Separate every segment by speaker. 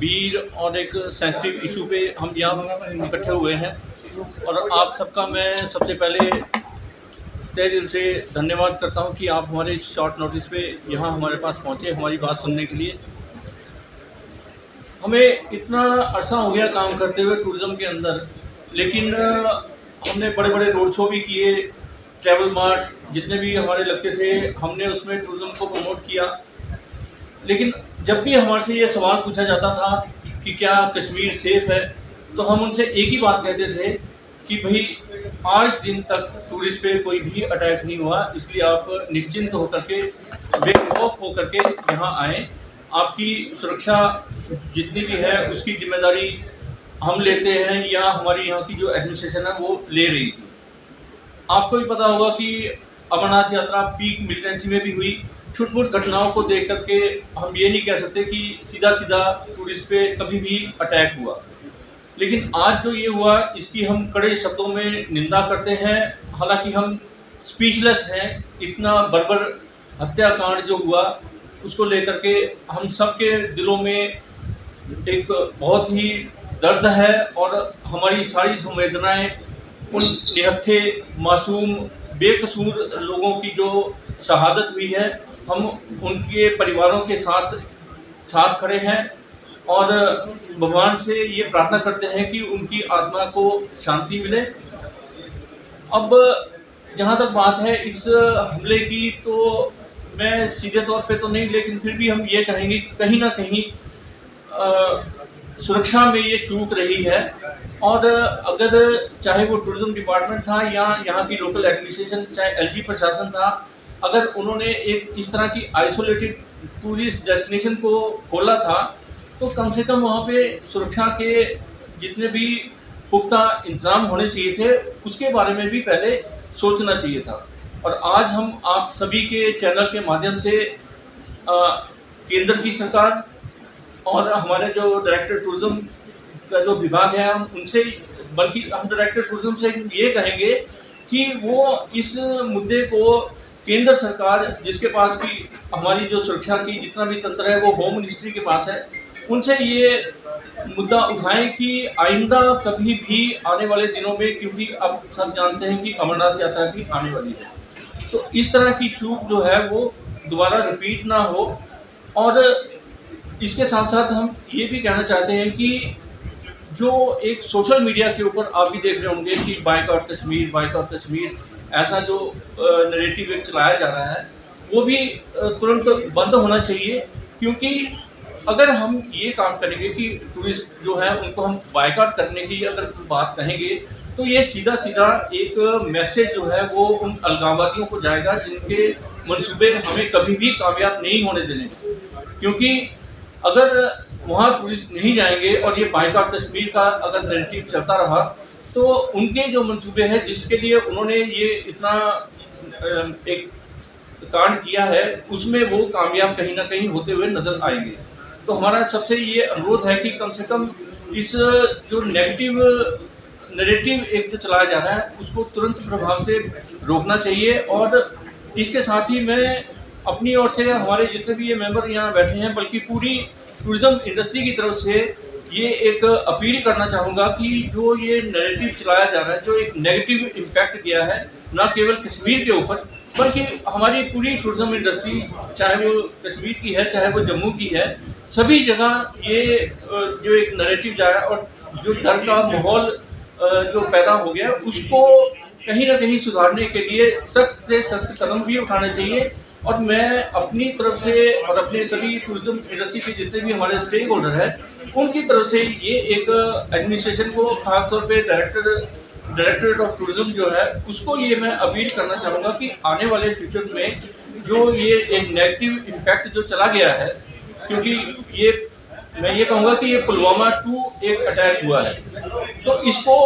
Speaker 1: वीर और एक sensitive issue पे हम यहाँ इकट्ठे हुए हैं और आप सबका मैं सबसे पहले तहे दिल से धन्यवाद करता हूँ कि आप हमारे शॉर्ट नोटिस पे यहाँ हमारे पास पहुँचे हमारी बात सुनने के लिए। हमें इतना अरसा हो गया काम करते हुए टूरिज़्म के अंदर, लेकिन हमने बड़े बड़े रोड शो भी किए, ट्रैवल मार्ट जितने भी हमारे लगते थे हमने उसमें टूरिज़्म को प्रमोट किया। लेकिन जब भी हमारे से ये सवाल पूछा जाता था कि क्या कश्मीर सेफ़ है, तो हम उनसे एक ही बात कहते थे कि भाई आज दिन तक टूरिस्ट पे कोई भी अटैक नहीं हुआ, इसलिए आप निश्चिंत होकर के बेखौफ होकर के यहाँ आएँ। आपकी सुरक्षा जितनी भी है उसकी जिम्मेदारी हम लेते हैं या हमारी यहाँ की जो एडमिनिस्ट्रेशन है वो ले रही थी। आपको भी पता होगा कि अमरनाथ यात्रा पीक मिलिटेंसी में भी हुई। छुटपुट घटनाओं को देख करके हम ये नहीं कह सकते कि सीधा सीधा टूरिस्ट पे कभी भी अटैक हुआ, लेकिन आज जो ये हुआ इसकी हम कड़े शब्दों में निंदा करते हैं। हालांकि हम स्पीचलेस हैं, इतना बर्बर हत्याकांड जो हुआ उसको लेकर के हम सबके दिलों में एक बहुत ही दर्द है और हमारी सारी संवेदनाएं उन निहत्थे मासूम बेकसूर लोगों की जो शहादत हुई है, हम उनके परिवारों के साथ खड़े हैं और भगवान से ये प्रार्थना करते हैं कि उनकी आत्मा को शांति मिले। अब जहाँ तक बात है इस हमले की, तो मैं सीधे तौर पे तो नहीं, लेकिन फिर भी हम ये कहेंगे कि कहीं ना कहीं सुरक्षा में ये चूक रही है। और अगर चाहे वो टूरिज्म डिपार्टमेंट था या यहाँ की लोकल एडमिनिस्ट्रेशन, चाहे एलजी प्रशासन था, अगर उन्होंने एक इस तरह की आइसोलेटेड टूरिस्ट डेस्टिनेशन को खोला था तो कम से कम वहाँ पे सुरक्षा के जितने भी पुख्ता इंतजाम होने चाहिए थे उसके बारे में भी पहले सोचना चाहिए था। और आज हम आप सभी के चैनल के माध्यम से केंद्र की सरकार और हमारे जो डायरेक्टर टूरिज्म का जो विभाग है, हम उनसे, बल्कि हम डायरेक्टर टूरिज्म से ये कहेंगे कि वो इस मुद्दे को केंद्र सरकार, जिसके पास भी हमारी जो सुरक्षा की जितना भी तंत्र है वो होम मिनिस्ट्री के पास है, उनसे ये मुद्दा उठाएं कि आइंदा कभी भी आने वाले दिनों में, क्योंकि अब सब जानते हैं कि अमरनाथ यात्रा भी आने वाली है, तो इस तरह की चूक जो है वो दोबारा रिपीट ना हो। और इसके साथ साथ हम ये भी कहना चाहते हैं कि जो एक सोशल मीडिया के ऊपर आप भी देख रहे होंगे कि बायकॉट कश्मीर ऐसा जो नैरेटिव एक चलाया जा रहा है, वो भी तुरंत बंद होना चाहिए। क्योंकि अगर हम ये काम करेंगे कि टूरिस्ट जो है उनको हम बायकॉट करने की अगर बात कहेंगे, तो ये सीधा सीधा एक मैसेज जो है वो उन अलगाववादियों को जाएगा जिनके मंसूबे हमें कभी भी कामयाब नहीं होने देने। क्योंकि अगर वहाँ टूरिस्ट नहीं जाएंगे और ये बायकॉट कश्मीर का अगर नैरेटिव चलता रहा, तो उनके जो मंसूबे हैं जिसके लिए उन्होंने ये इतना एक कांड किया है, उसमें वो कामयाब कहीं ना कहीं होते हुए नजर आएंगे। तो हमारा सबसे ये अनुरोध है कि कम से कम इस जो नेगेटिव नैरेटिव एक जो चलाया जा रहा है उसको तुरंत प्रभाव से रोकना चाहिए। और इसके साथ ही मैं अपनी ओर से, हमारे जितने भी ये मेंबर यहाँ बैठे हैं, बल्कि पूरी टूरिज्म इंडस्ट्री की तरफ से ये एक अपील करना चाहूँगा कि जो ये नैरेटिव चलाया जा रहा है, जो एक नेगेटिव इम्पैक्ट गया है न केवल कश्मीर के ऊपर बल्कि हमारी पूरी टूरिज्म इंडस्ट्री, चाहे वो कश्मीर की है चाहे वो जम्मू की है, सभी जगह ये जो एक नैरेटिव जाया और जो डर का माहौल जो पैदा हो गया, उसको कहीं ना कहीं सुधारने के लिए सख्त से सख्त कदम भी उठाने चाहिए। और मैं अपनी तरफ से और अपने सभी टूरिज्म इंडस्ट्री के जितने भी हमारे स्टेक होल्डर हैं उनकी तरफ से ये एक एडमिनिस्ट्रेशन को, खासतौर पे डायरेक्टरेट ऑफ टूरिज्म जो है उसको ये मैं अपील करना चाहूँगा कि आने वाले फ्यूचर में जो ये एक नेगेटिव इम्पैक्ट जो चला गया है, क्योंकि ये मैं ये कहूँगा कि ये पुलवामा 2 एक अटैक हुआ है, तो इसको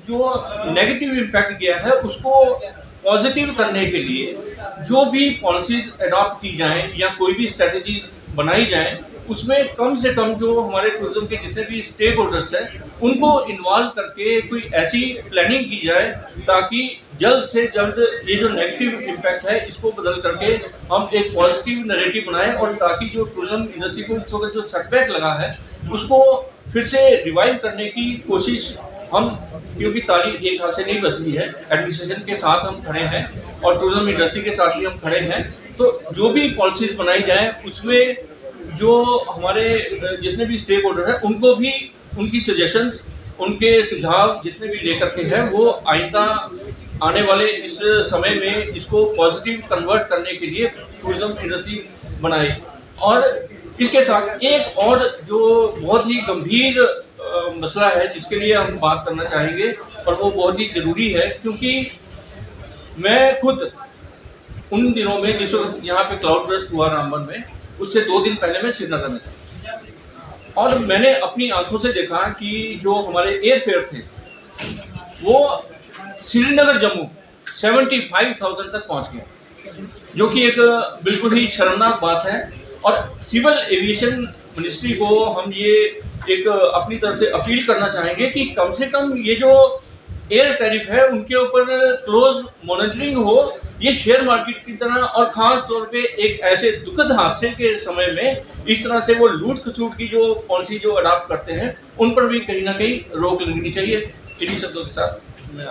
Speaker 1: जो नेगेटिव इम्पैक्ट गया है उसको पॉजिटिव करने के लिए जो भी पॉलिसीज अडॉप्ट की जाएं या कोई भी स्ट्रेटजीज बनाई जाएं, उसमें कम से कम जो हमारे टूरिज्म के जितने भी स्टेक होल्डर्स हैं उनको इन्वॉल्व करके कोई ऐसी प्लानिंग की जाए ताकि जल्द से जल्द ये जो नेगेटिव इम्पैक्ट है इसको बदल करके हम एक पॉजिटिव नैरेटिव बनाएं, और ताकि जो टूरिज्म इंडस्ट्री को इस वक्त जो सेटबैक लगा है उसको फिर से रिवाइव करने की कोशिश हम, क्योंकि ताली एक हाथ से नहीं बजती है, एडमिनिस्ट्रेशन के साथ हम खड़े हैं और टूरिज्म इंडस्ट्री के साथ भी हम खड़े हैं। तो जो भी पॉलिसीज बनाई जाए उसमें जो हमारे जितने भी स्टेक होल्डर हैं उनको भी उनकी सजेशंस, उनके सुझाव जितने भी लेकर के हैं वो आइंदा आने वाले इस समय में इसको पॉजिटिव कन्वर्ट करने के लिए टूरिज्म इंडस्ट्री बनाए। और इसके साथ एक और जो बहुत ही गंभीर मसला है जिसके लिए हम बात करना चाहेंगे, और वो बहुत ही ज़रूरी है, क्योंकि मैं खुद उन दिनों में जिस वक्त यहाँ पे क्लाउड बर्स्ट हुआ रामबन में, उससे 2 दिन पहले मैं श्रीनगर में था और मैंने अपनी आंखों से देखा कि जो हमारे एयरफेयर थे वो श्रीनगर जम्मू 75,000 तक पहुँच गया, जो कि एक बिल्कुल ही शर्मनाक बात है। और सिविल एविएशन मिनिस्ट्री को हम ये एक अपनी तरफ से अपील करना चाहेंगे कि कम से कम ये जो एयर टैरिफ है उनके ऊपर क्लोज मॉनिटरिंग हो। ये शेयर मार्केट की तरह, और ख़ास तौर पे एक ऐसे दुखद हादसे के समय में इस तरह से वो लूट खसूट की जो पॉलिसी जो अडॉप्ट करते हैं उन पर भी कहीं ना कहीं रोक लगनी चाहिए। इन्हीं शब्दों के साथ मैं